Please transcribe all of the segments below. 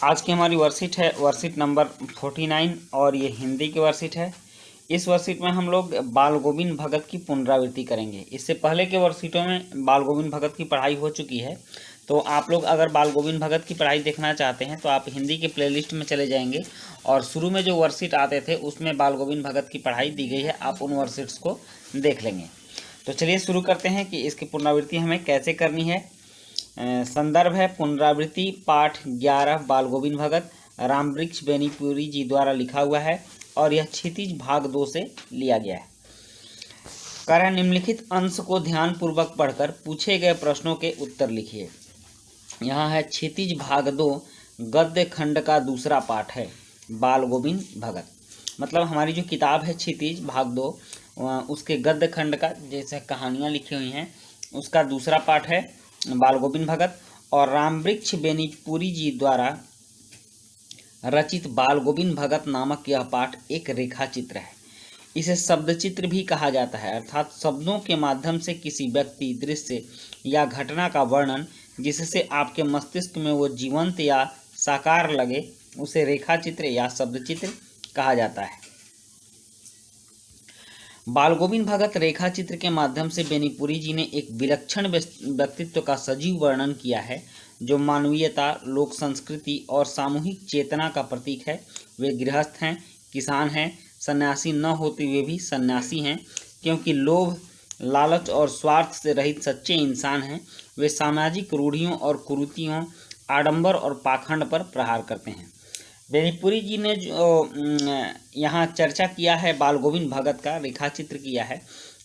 आज की हमारी वर्कशीट है वर्कशीट नंबर 49 और ये हिंदी की वर्कशीट है। इस वर्कशीट में हम लोग बाल गोविंद भगत की पुनरावृत्ति करेंगे। इससे पहले के वर्कशीटों में बाल गोविंद भगत की पढ़ाई हो चुकी है। तो आप लोग अगर बाल गोविंद भगत की पढ़ाई देखना चाहते हैं तो आप हिंदी के प्लेलिस्ट में चले जाएंगे और शुरू में जो वर्कशीट आते थे उसमें बाल गोविंद भगत की पढ़ाई दी गई है, आप उन वर्कशीट्स को देख लेंगे। तो चलिए शुरू करते हैं कि इसकी पुनरावृत्ति हमें कैसे करनी है। संदर्भ है पुनरावृत्ति पाठ 11 बाल गोविंद भगत, रामवृक्ष बेनीपुरी जी द्वारा लिखा हुआ है और यह क्षितिज भाग 2 से लिया गया है। कह निम्नलिखित अंश को ध्यानपूर्वक पढ़कर पूछे गए प्रश्नों के उत्तर लिखिए। यहाँ है क्षितिज भाग 2 गद्य खंड का दूसरा पाठ है बाल गोविंद भगत। मतलब हमारी जो किताब है क्षितिज भाग 2 उसके गद्य खंड का जैसे कहानियाँ लिखी हुई हैं उसका दूसरा पाठ है बाल गोविंद भगत और रामवृक्ष बेनीपुरी जी द्वारा रचित बाल गोविंद भगत नामक यह पाठ एक रेखा चित्र है। इसे शब्द चित्र भी कहा जाता है, अर्थात शब्दों के माध्यम से किसी व्यक्ति, दृश्य या घटना का वर्णन जिससे आपके मस्तिष्क में वो जीवंत या साकार लगे उसे रेखा चित्र या शब्द चित्र कहा जाता है। बाल गोविंद भगत रेखा चित्र के माध्यम से बेनीपुरी जी ने एक विलक्षण व्यक्तित्व का सजीव वर्णन किया है जो मानवीयता, लोक संस्कृति और सामूहिक चेतना का प्रतीक है। वे गृहस्थ हैं, किसान हैं, सन्यासी न होते हुए भी सन्यासी हैं क्योंकि लोभ, लालच और स्वार्थ से रहित सच्चे इंसान हैं। वे सामाजिक रूढ़ियों और कुरीतियों, आडंबर और पाखंड पर प्रहार करते हैं। बेनीपुरी जी ने जो यहाँ चर्चा किया है बाल गोविंद भगत का रेखा चित्र किया है,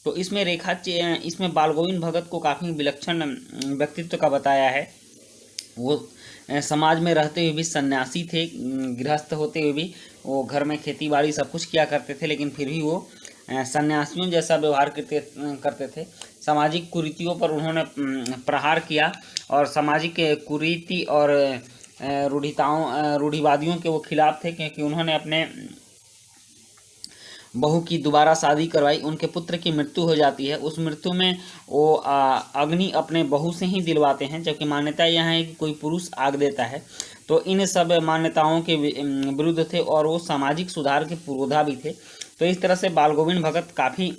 तो इसमें बाल गोविंद भगत को काफ़ी विलक्षण व्यक्तित्व का बताया है। वो समाज में रहते हुए भी सन्यासी थे, गृहस्थ होते हुए भी वो घर में खेती बाड़ी सब कुछ किया करते थे, लेकिन फिर भी वो सन्यासियों जैसा व्यवहार करते थे। सामाजिक कुरीतियों पर उन्होंने प्रहार किया और सामाजिक कुरीति और रूढ़िवादियों के वो खिलाफ थे क्योंकि उन्होंने अपने बहू की दोबारा शादी करवाई। उनके पुत्र की मृत्यु हो जाती है, उस मृत्यु में वो अग्नि अपने बहू से ही दिलवाते हैं, जबकि मान्यता यह है कि कोई पुरुष आग देता है। तो इन सब मान्यताओं के विरुद्ध थे और वो सामाजिक सुधार के पुरोधा भी थे। तो इस तरह से बाल गोविंद भगत काफ़ी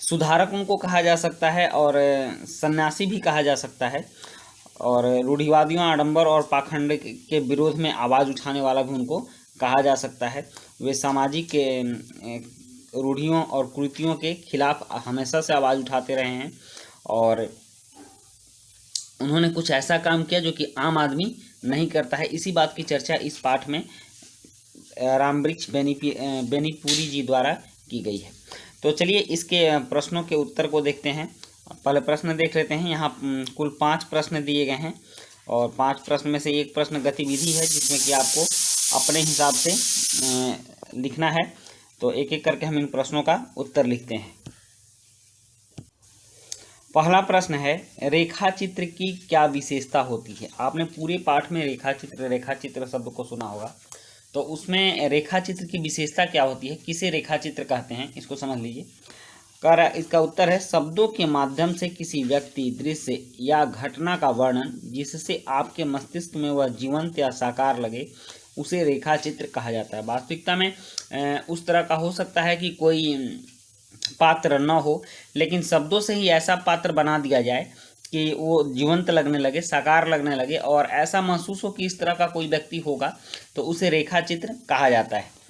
सुधारक उनको कहा जा सकता है और सन्यासी भी कहा जा सकता है और रूढ़िवादियों, आडंबर और पाखंड के विरोध में आवाज़ उठाने वाला भी उनको कहा जा सकता है। वे सामाजिक रूढ़ियों और कुरीतियों के खिलाफ हमेशा से आवाज़ उठाते रहे हैं और उन्होंने कुछ ऐसा काम किया जो कि आम आदमी नहीं करता है। इसी बात की चर्चा इस पाठ में रामवृक्ष बेनीपुरी जी द्वारा की गई है। तो चलिए इसके प्रश्नों के उत्तर को देखते हैं। पहले प्रश्न देख लेते हैं। यहाँ कुल 5 प्रश्न दिए गए हैं और 5 प्रश्न में से एक प्रश्न गतिविधि है जिसमें कि आपको अपने हिसाब से लिखना है। तो एक एक करके हम इन प्रश्नों का उत्तर लिखते हैं। पहला प्रश्न है, रेखा चित्र की क्या विशेषता होती है। आपने पूरे पाठ में रेखा चित्र शब्द को सुना होगा, तो उसमें रेखा चित्र की विशेषता क्या होती है, किसे रेखा चित्र कहते हैं, इसको समझ लीजिए। इसका उत्तर है शब्दों के माध्यम से किसी व्यक्ति, दृश्य या घटना का वर्णन जिससे आपके मस्तिष्क में वह जीवंत या साकार लगे उसे रेखा चित्र कहा जाता है। वास्तविकता में उस तरह का हो सकता है कि कोई पात्र न हो, लेकिन शब्दों से ही ऐसा पात्र बना दिया जाए कि वो जीवंत लगने लगे, साकार लगने लगे और ऐसा महसूस हो कि इस तरह का कोई व्यक्ति होगा, तो उसे रेखा चित्र कहा जाता है।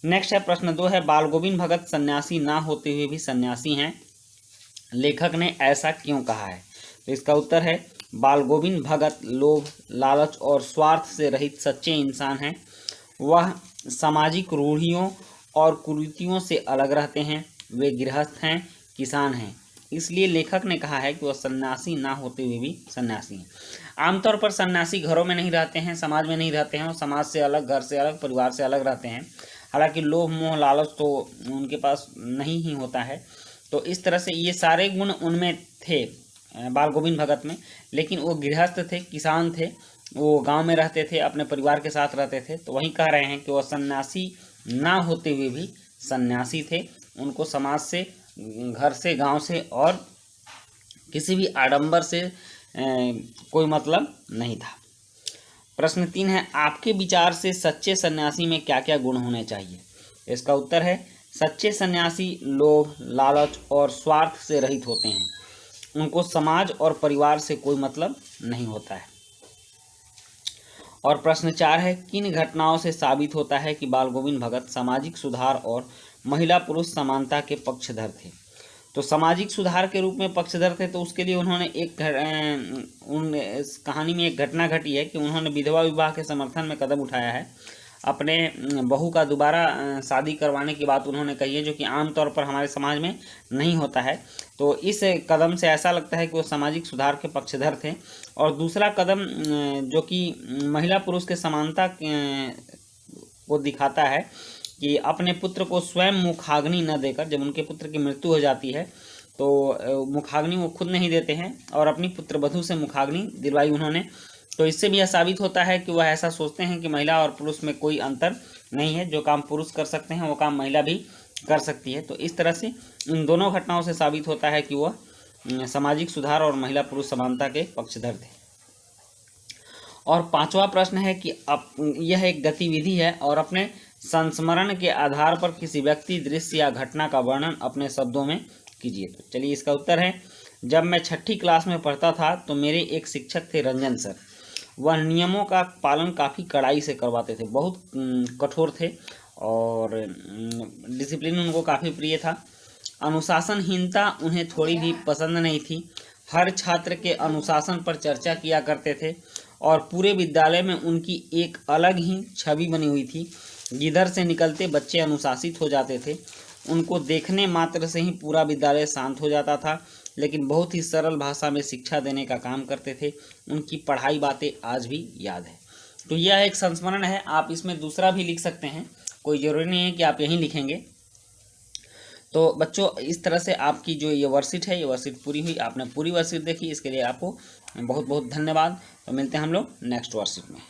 नेक्स्ट है प्रश्न 2 है, बाल गोविंद भगत सन्यासी ना होते हुए भी सन्यासी हैं, लेखक ने ऐसा क्यों कहा है। तो इसका उत्तर है बाल गोविंद भगत लोभ, लालच और स्वार्थ से रहित सच्चे इंसान हैं। वह सामाजिक रूढ़ियों और कुरीतियों से अलग रहते हैं। वे गृहस्थ हैं, किसान हैं, इसलिए लेखक ने कहा है कि वह सन्यासी ना होते हुए भी सन्यासी हैं। आमतौर पर सन्यासी घरों में नहीं रहते हैं, समाज में नहीं रहते हैं, और समाज से अलग, घर से अलग, परिवार से अलग रहते हैं। हालांकि लोभ, मोह, लालच तो उनके पास नहीं ही होता है। तो इस तरह से ये सारे गुण उनमें थे बाल गोविंद भगत में, लेकिन वो गृहस्थ थे, किसान थे, वो गांव में रहते थे, अपने परिवार के साथ रहते थे। तो वहीं कह रहे हैं कि वह सन्यासी ना होते हुए भी सन्यासी थे। उनको समाज से, घर से, गांव से और किसी भी आडंबर से कोई मतलब नहीं था। प्रश्न 3 है, आपके विचार से सच्चे सन्यासी में क्या क्या गुण होने चाहिए? इसका उत्तर है, सच्चे सन्यासी लोभ, लालच और स्वार्थ से रहित होते हैं। उनको समाज और परिवार से कोई मतलब नहीं होता है। और प्रश्न 4 है, किन घटनाओं से साबित होता है कि बाल गोविंद भगत सामाजिक सुधार और महिला पुरुष समानता के पक्षधर थे? तो सामाजिक सुधार के रूप में पक्षधर थे, तो उसके लिए उन्होंने इस कहानी में एक घटना घटी है कि उन्होंने विधवा विवाह के समर्थन में कदम उठाया है। अपने बहू का दोबारा शादी करवाने की बात उन्होंने कही है, जो कि आमतौर पर हमारे समाज में नहीं होता है। तो इस कदम से ऐसा लगता है कि वो सामाजिक सुधार के पक्षधर थे। और दूसरा कदम जो कि महिला पुरुष के समानता को दिखाता है कि अपने पुत्र को स्वयं मुखाग्नि न देकर, जब उनके पुत्र की मृत्यु हो जाती है तो मुखाग्नि वो खुद नहीं देते हैं और अपनी पुत्रवधू से मुखाग्नि दिलवाई उन्होंने। तो इससे भी यह साबित होता है कि वह ऐसा सोचते हैं कि महिला और पुरुष में कोई अंतर नहीं है, जो काम पुरुष कर सकते हैं वो काम महिला भी कर सकती है। तो इस तरह से इन दोनों घटनाओं से साबित होता है कि वह सामाजिक सुधार और महिला पुरुष समानता के पक्षधर थे। और 5वां प्रश्न है कि यह एक गतिविधि है और अपने संस्मरण के आधार पर किसी व्यक्ति, दृश्य या घटना का वर्णन अपने शब्दों में कीजिए। तो चलिए इसका उत्तर है, जब मैं 6ठी क्लास में पढ़ता था तो मेरे एक शिक्षक थे रंजन सर। वह नियमों का पालन काफ़ी कड़ाई से करवाते थे, बहुत कठोर थे और डिसिप्लिन उनको काफ़ी प्रिय था। अनुशासनहीनता उन्हें थोड़ी भी पसंद नहीं थी। हर छात्र के अनुशासन पर चर्चा किया करते थे और पूरे विद्यालय में उनकी एक अलग ही छवि बनी हुई थी। जिधर से निकलते बच्चे अनुशासित हो जाते थे। उनको देखने मात्र से ही पूरा विद्यालय शांत हो जाता था, लेकिन बहुत ही सरल भाषा में शिक्षा देने का काम करते थे। उनकी पढ़ाई बातें आज भी याद है। तो यह एक संस्मरण है, आप इसमें दूसरा भी लिख सकते हैं, कोई ज़रूरी नहीं है कि आप यहीं लिखेंगे। तो बच्चों, इस तरह से आपकी जो ये वर्कशीट है, ये वर्कशीट पूरी हुई। आपने पूरी वर्कशीट देखी, इसके लिए आपको बहुत बहुत धन्यवाद। तो मिलते हैं हम लोग नेक्स्ट वर्कशीट में।